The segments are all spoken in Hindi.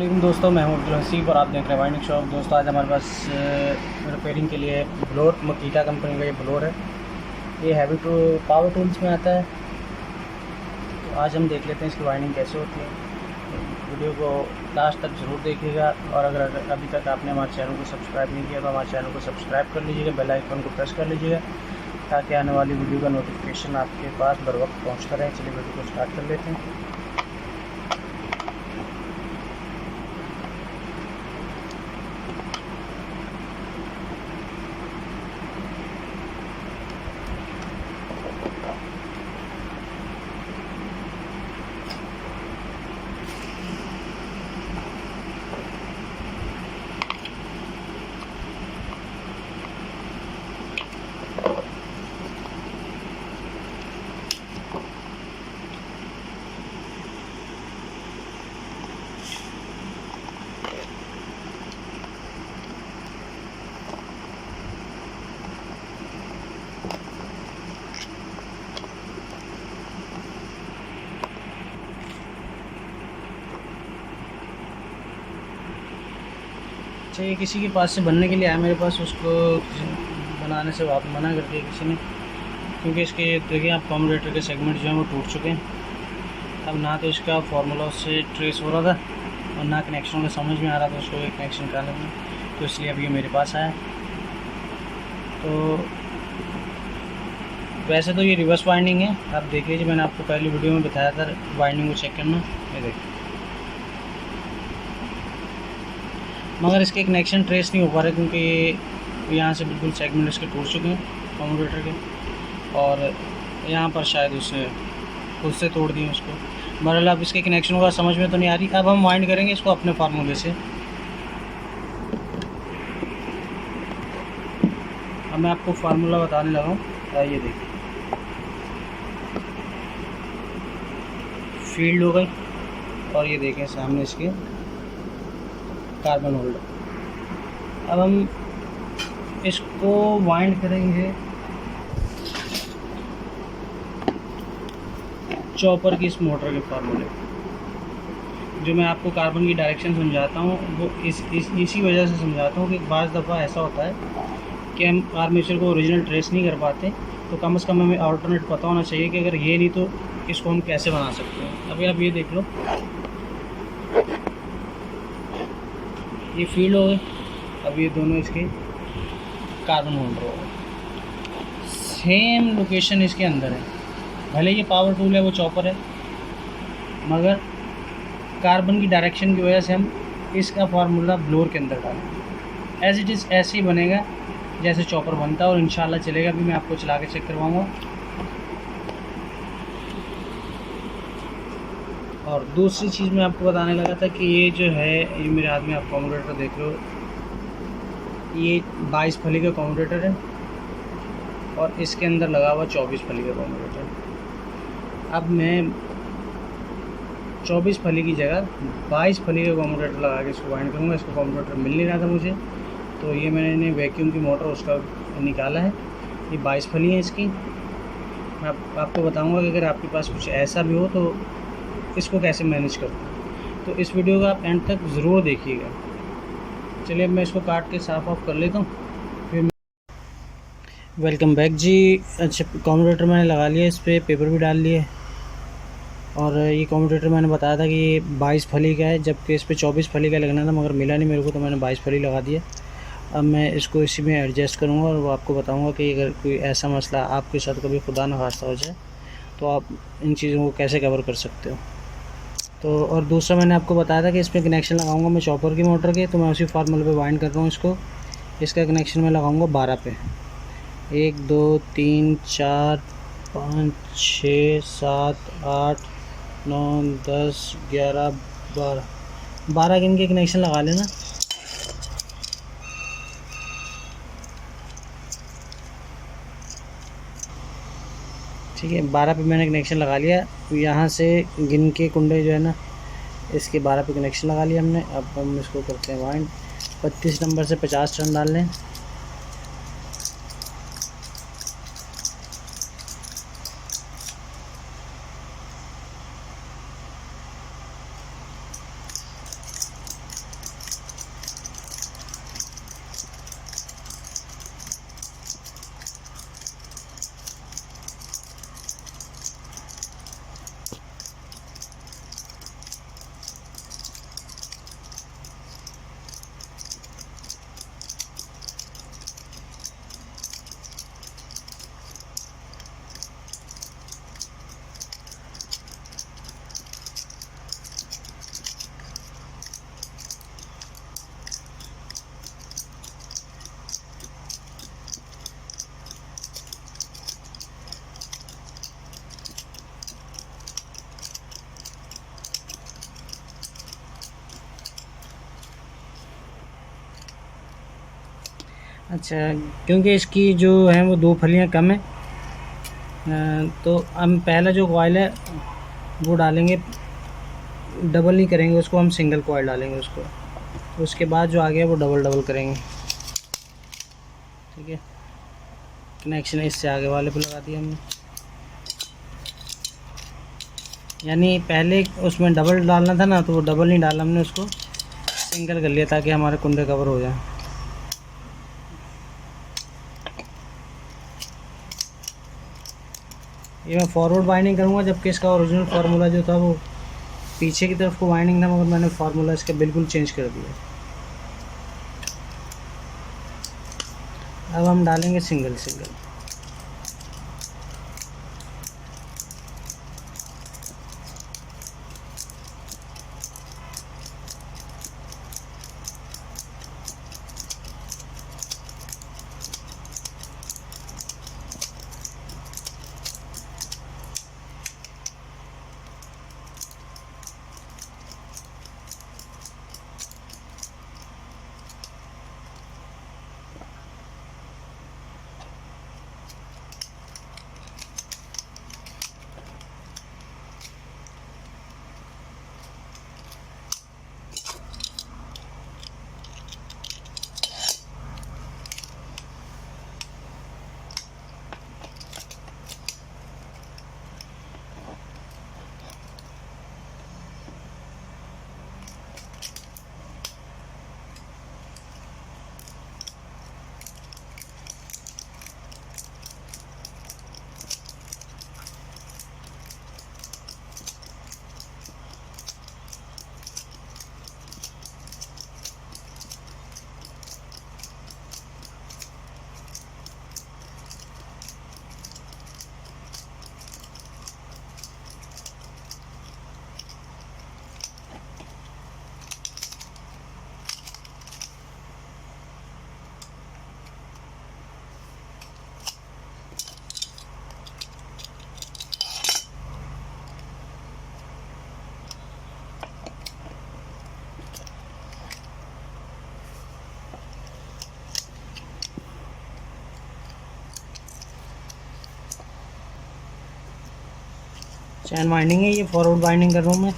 वालेकुम दोस्तों, मैं हूं अब्दुल हसीब और आप देख रहे हैं वाइंडिंग शॉप। दोस्तों आज हमारे पास रिपेयरिंग के लिए ब्लोर मकीटा कंपनी का ये ब्लोर है। ये हैवी टू पावर टूल्स में आता है। तो आज हम देख लेते हैं इसकी वाइंडिंग कैसे होती है। वीडियो को लास्ट तक ज़रूर देखिएगा और अगर अभी तक आपने हमारे चैनल को सब्सक्राइब नहीं किया तो हमारे चैनल को सब्सक्राइब कर लीजिएगा, बेल आइकन को प्रेस कर लीजिएगा ताकि आने वाली वीडियो का नोटिफिकेशन आपके पास बर वक्त पहुँचता रहे। चलिए वीडियो को स्टार्ट कर लेते हैं। चाहिए किसी के पास से बनने के लिए आया मेरे पास, उसको बनाने से आप मना कर दिया किसी ने, क्योंकि इसके देखिए आप कम्यूटेटर के सेगमेंट जो हैं वो टूट चुके हैं। अब ना तो इसका फार्मूला उससे ट्रेस हो रहा था और ना कनेक्शन का समझ में आ रहा था उसको एक कनेक्शन निकालने में, तो इसलिए अब ये मेरे पास आया। तो वैसे तो ये रिवर्स वाइंडिंग है, आप देख लीजिए, मैंने आपको पहली वीडियो में बताया था वाइंडिंग को चेक करना। ये देखिए, मगर इसके कनेक्शन ट्रेस नहीं हो पा रहे क्योंकि यहाँ से बिल्कुल सेगमेंट इसके टूट चुके हैं कम्यूटेटर के, और यहाँ पर शायद उसे खुद से तोड़ दिए उसको। बहरहाल अब इसके कनेक्शन का समझ में तो नहीं आ रही। अब हम वाइंड करेंगे इसको अपने फार्मूले से। अब मैं आपको फार्मूला बताने लगा हूँ। ये देखिए, फील्ड हो गई और ये देखें सामने इसके कार्बन होल्डर। अब हम इसको वाइंड करेंगे चॉपर की इस मोटर के फार्मूले। जो मैं आपको कार्बन की डायरेक्शन समझाता हूँ वो इसी वजह से समझाता हूँ कि बाज़ दफ़ा ऐसा होता है कि हम आर्मेचर को ओरिजिनल ट्रेस नहीं कर पाते, तो कम से कम हमें अल्टरनेट पता होना चाहिए कि अगर ये नहीं तो इसको हम कैसे बना सकते हैं। अभी आप ये देख लो, ये फील्ड हो गए। अब ये दोनों इसके कार्बन होल्डर हो गए, सेम लोकेशन इसके अंदर है। भले ये पावर टूल है, वो चॉपर है, मगर कार्बन की डायरेक्शन की वजह से हम इसका फार्मूला ब्लोर के अंदर डालेंगे। एज इट इज़ ऐसे ही बनेगा जैसे चॉपर बनता है और इंशाल्लाह चलेगा। अभी मैं आपको चला के चेक करवाऊँगा। और दूसरी चीज़ मैं आपको बताने लगा था कि ये जो है, ये मेरे हाथ में आप कम्यूटेटर देख रहे हो, ये 22 फली का कम्यूटेटर है और इसके अंदर लगा हुआ 24 फली का कम्यूटेटर। अब मैं 24 फली की जगह 22 फली का कम्यूटेटर लगा के इसको वाइंड करूँगा। इसको कम्यूटेटर मिल नहीं रहा था मुझे, तो ये मैंने वैक्यूम की मोटर उसका निकाला है। ये 22 फली है इसकी। मैं आपको बताऊँगा कि अगर आपके पास कुछ ऐसा भी हो तो इसको कैसे मैनेज करते हैं, तो इस वीडियो का आप एंड तक ज़रूर देखिएगा। चलिए अब मैं इसको काट के साफ़ ऑफ कर लेता हूँ, फिर वेलकम बैक जी। अच्छा, कम्यूटेटर मैंने लगा लिया, इस पर पेपर भी डाल लिए और ये कम्यूटेटर मैंने बताया था कि ये 22 फली का है, जबकि इस पर 24 फली का लगना था, मगर मिला नहीं मेरे को, तो मैंने 22 फली लगा दिया। अब मैं इसको इसी में एडजस्ट करूँगा और वो आपको बताऊँगा कि अगर कोई ऐसा मसला आपके साथ कभी खुदा न खास्ता हो जाए तो आप इन चीज़ों को कैसे कवर कर सकते हो। तो और दूसरा मैंने आपको बताया था कि इसमें कनेक्शन लगाऊंगा मैं चॉपर की मोटर के, तो मैं उसी फार्मूले पे वाइंड कर रहा हूँ इसको। इसका कनेक्शन मैं लगाऊंगा 12 पे। 1 2 3 4 5 6 7 8 9 10 11 12 के इनके कनेक्शन लगा लेना। ठीक है, 12 पे मैंने कनेक्शन लगा लिया। यहाँ से गिन के कुंडे जो है ना, इसके 12 पे कनेक्शन लगा लिया हमने। अब हम इसको करते हैं वाइंड। 32 नंबर से 50 टर्न डाल लें। अच्छा, क्योंकि इसकी जो है वो 2 फलियाँ कम है, तो हम पहला जो कॉइल है वो डालेंगे, डबल नहीं करेंगे उसको, हम सिंगल कॉइल डालेंगे उसको। तो उसके बाद जो आगे है वो डबल डबल करेंगे। ठीक है, कनेक्शन इससे आगे वाले पे लगा दिया हमने। यानी पहले उसमें डबल डालना था ना, तो वो डबल नहीं डाला हमने, उसको सिंगल कर लिया ताकि हमारे कुंडे कवर हो जाए। ये मैं फॉरवर्ड वाइंडिंग करूँगा, जबकि इसका ओरिजिनल फार्मूला जो था वो पीछे की तरफ को वाइंडिंग था, मगर मैंने फार्मूला इसका बिल्कुल चेंज कर दिया। अब हम डालेंगे सिंगल सिंगल। चैन वाइंडिंग है, ये फॉरवर्ड वाइंडिंग कर रहा हूँ मैं।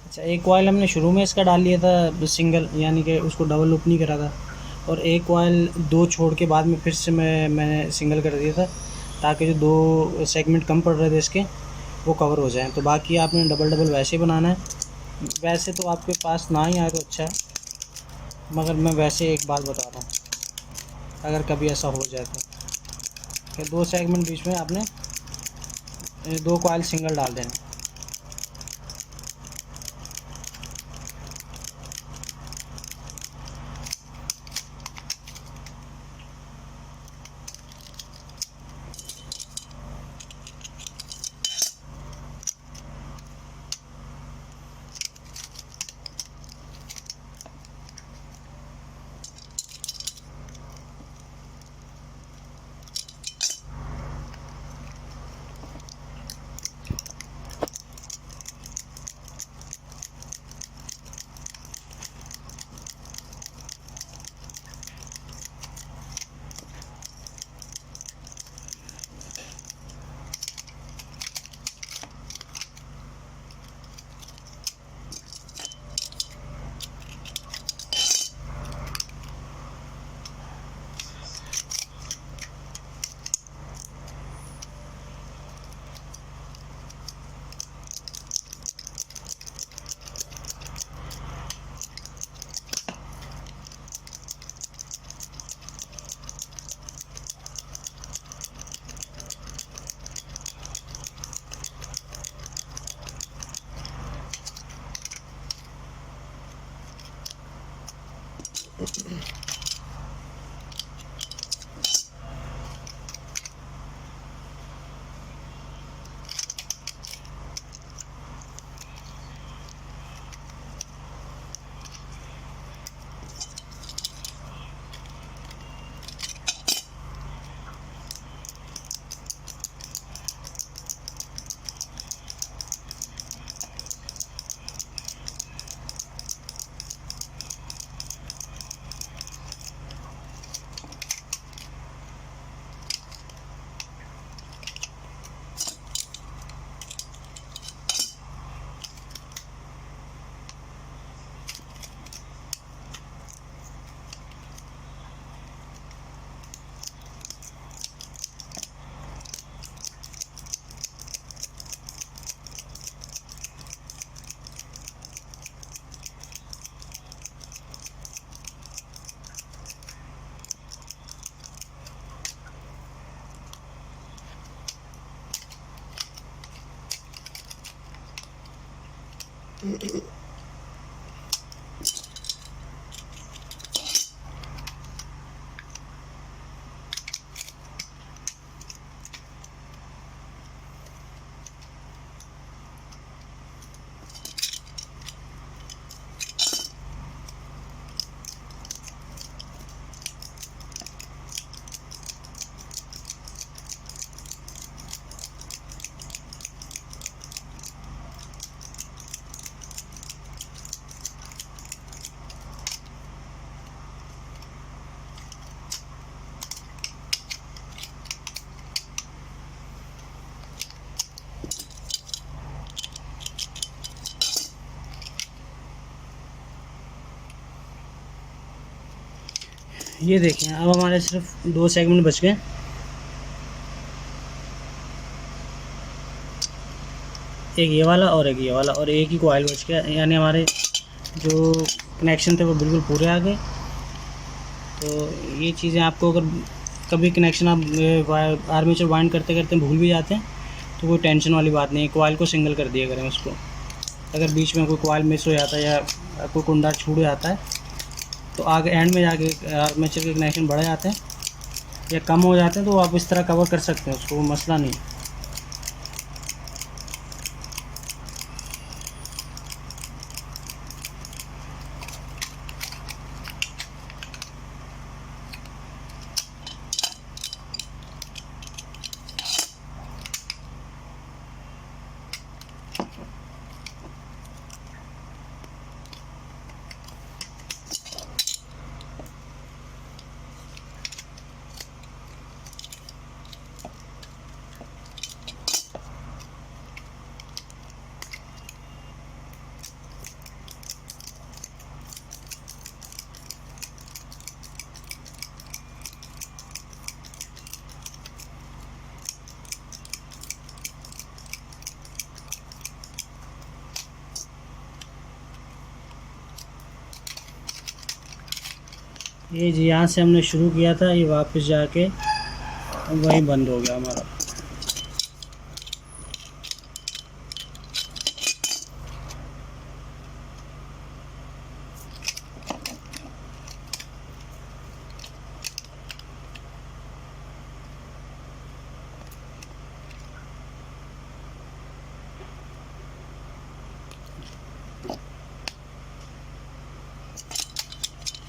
अच्छा, एक कॉयल हमने शुरू में इसका डाल लिया था सिंगल, यानी कि उसको डबल लूप नहीं करा था, और एक कॉयल दो छोड़ के बाद में फिर से मैंने सिंगल कर दिया था, ताकि जो दो सेगमेंट कम पड़ रहे थे इसके वो कवर हो जाएं। तो बाकी आपने डबल डबल वैसे ही बनाना है। वैसे तो आपके पास ना ही आए तो अच्छा है, मगर मैं वैसे एक बात बता रहा हूँ, अगर कभी ऐसा हो जाए तो कि दो सेगमेंट बीच में आपने दो कॉयल सिंगल डाल देना। ये देखें, अब हमारे सिर्फ दो सेगमेंट बच गए। एक ये वाला और एक ये वाला, और एक ही कॉइल बच गया, यानी हमारे जो कनेक्शन थे वो बिल्कुल पूरे आ गए। तो ये चीज़ें आपको, अगर कभी कनेक्शन आप आर्मेचर वाइंड करते करते भूल भी जाते हैं तो कोई टेंशन वाली बात नहीं है, कॉइल को सिंगल कर दिया करें उसको। अगर बीच में कोई कॉइल मिस हो जाता है या कोई कुंडा छूट जाता है तो आगे एंड में जाके आर्मेचर के कनेक्शन बढ़ जाते हैं या कम हो जाते हैं, तो आप इस तरह कवर कर सकते हैं उसको, मसला नहीं। ये जी यहाँ से हमने शुरू किया था, ये वापस जाके वहीं बंद हो गया हमारा।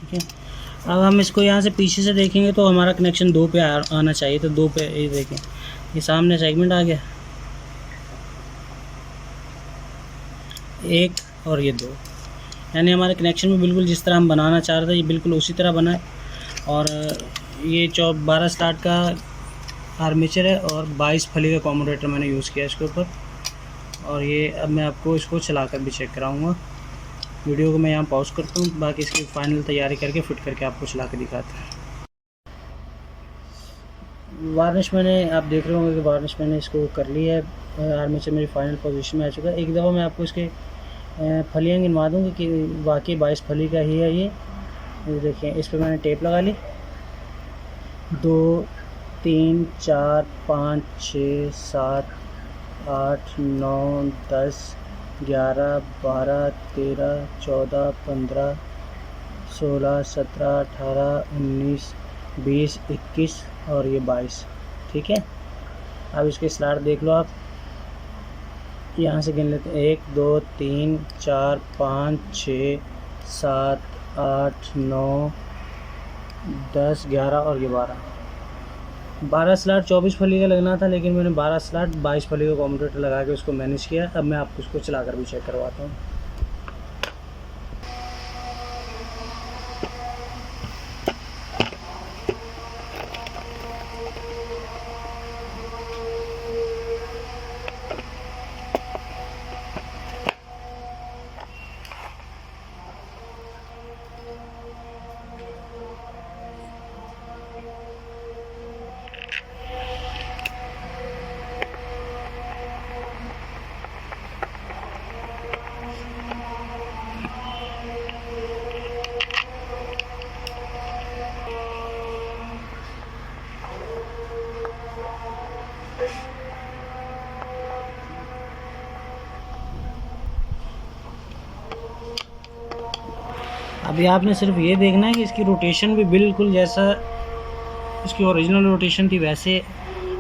ठीक है, अब हम इसको यहाँ से पीछे से देखेंगे तो हमारा कनेक्शन 2 पे आना चाहिए, तो 2 पे ये देखें, ये सामने सेगमेंट आ गया 1 और ये 2, यानी हमारे कनेक्शन में बिल्कुल जिस तरह हम बनाना चाह रहे थे ये बिल्कुल उसी तरह बना है। और ये 12 स्लॉट का आर्मेचर है और 22 फली का कम्यूटेटर मैंने यूज़ किया इसके ऊपर। और ये अब मैं आपको इसको चलाकर भी चेक कराऊंगा। वीडियो को मैं यहाँ पॉज करता हूँ, बाकी इसकी फ़ाइनल तैयारी करके फिट करके आपको चला के दिखाते हैं। वार्निश मैंने, आप देख रहे होंगे कि वार्निश मैंने इसको कर लिया है, आर्मेचर मेरी फाइनल पोजीशन में आ चुका है। एक दफ़ा मैं आपको इसके फलियाँ गिनवा दूँगी कि वाकई 22 फली का ही है ये देखिए। इस पर मैंने टेप लगा ली, 2 3 4 5 6 7 8 9 10 11 12 13 14 15 16 17 18 19 20 21 और ये 22। ठीक है, अब इसके स्लॉट देख लो आप, यहाँ से गिन लेते हैं 1 2 3 4 5 6 7 8 9 10 11 और ये 12 स्लॉट 24 फली का लगना था, लेकिन मैंने 12 स्लॉट 22 फली का कम्यूटेटर लगा के उसको मैनेज किया। अब मैं आपको इसको चलाकर भी चेक करवाता हूँ। अभी आपने सिर्फ ये देखना है कि इसकी रोटेशन भी बिल्कुल जैसा इसकी ओरिजिनल रोटेशन थी वैसे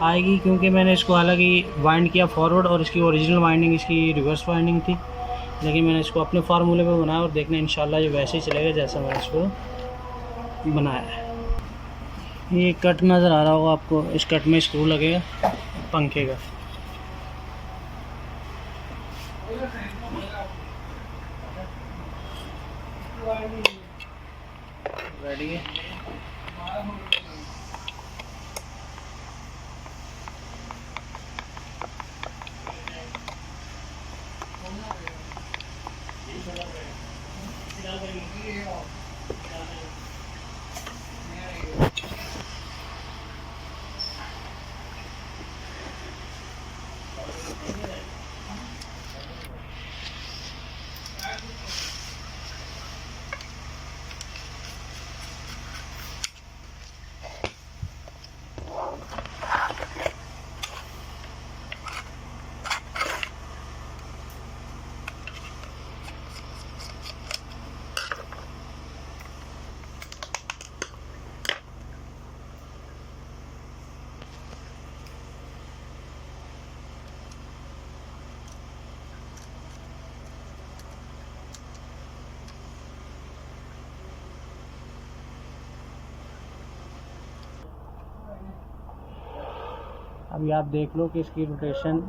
आएगी, क्योंकि मैंने इसको हालांकि वाइंड किया फॉरवर्ड और इसकी ओरिजिनल वाइंडिंग इसकी रिवर्स वाइंडिंग थी, लेकिन मैंने इसको अपने फार्मूले पे बनाया और देखना इंशाल्लाह ये वैसे ही चलेगा जैसा मैंने इसको बनाया है। ये कट नज़र आ रहा होगा आपको, इस कट में स्क्रू लगेगा पंखे का। रेडी है, अभी आप देख लो कि इसकी रोटेशन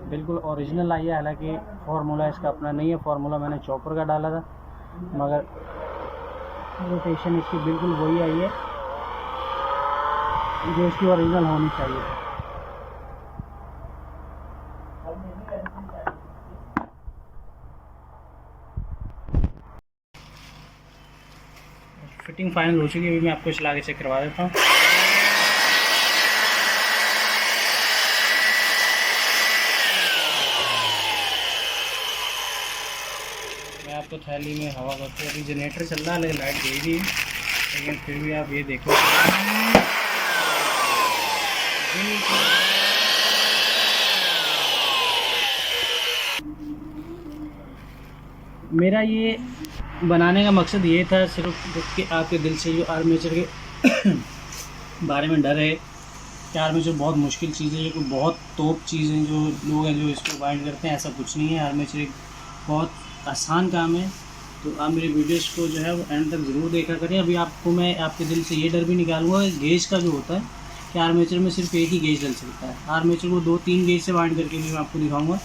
बिल्कुल ओरिजिनल आई है, हालांकि फार्मूला इसका अपना नहीं है, फार्मूला मैंने चॉपर का डाला था, मगर रोटेशन इसकी बिल्कुल वही आई है जो इसकी ओरिजिनल होनी चाहिए। फिटिंग फाइनल हो चुकी है, अभी मैं आपको चला के चेक करवा देता हूँ। मैं आपको थैली में हवा करते अभी जनरेटर चल रहा है, लेकिन लाइट गई भी है, लेकिन फिर भी आप ये देखो मेरा ये बनाने का मकसद ये था सिर्फ कि आपके दिल से जो आर्मेचर के बारे में डर है कि आर्मेचर बहुत मुश्किल चीज़ है, ये कोई बहुत तोप चीज़ है जो लोग हैं जो इसको बाइंड करते हैं, ऐसा कुछ नहीं है। आर्मेचर एक बहुत आसान काम है। तो आप मेरे वीडियोस को जो है वो एंड तक ज़रूर देखा करें। अभी आपको मैं आपके दिल से ये डर भी निकालूंगा गेज का जो होता है कि आर्मेचर में सिर्फ एक ही गेज डल सकता है। आर्मेचर को 2-3 गेज से बाइंड करके भी मैं आपको दिखाऊँगा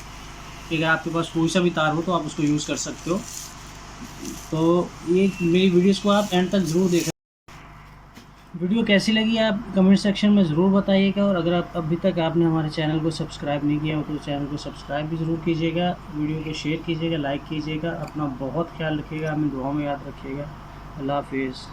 कि अगर आपके पास कोई सा भी तार हो तो आप उसको यूज़ कर सकते हो। तो ये मेरी वीडियोस को आप एंड तक ज़रूर देखा। वीडियो कैसी लगी आप कमेंट सेक्शन में ज़रूर बताइएगा, और अगर आप अभी तक आपने हमारे चैनल को सब्सक्राइब नहीं किया हो तो चैनल को सब्सक्राइब भी ज़रूर कीजिएगा, वीडियो को शेयर कीजिएगा, लाइक कीजिएगा। अपना बहुत ख्याल रखिएगा, हमें दुआओं में याद रखिएगा। अल्लाह हाफिज़।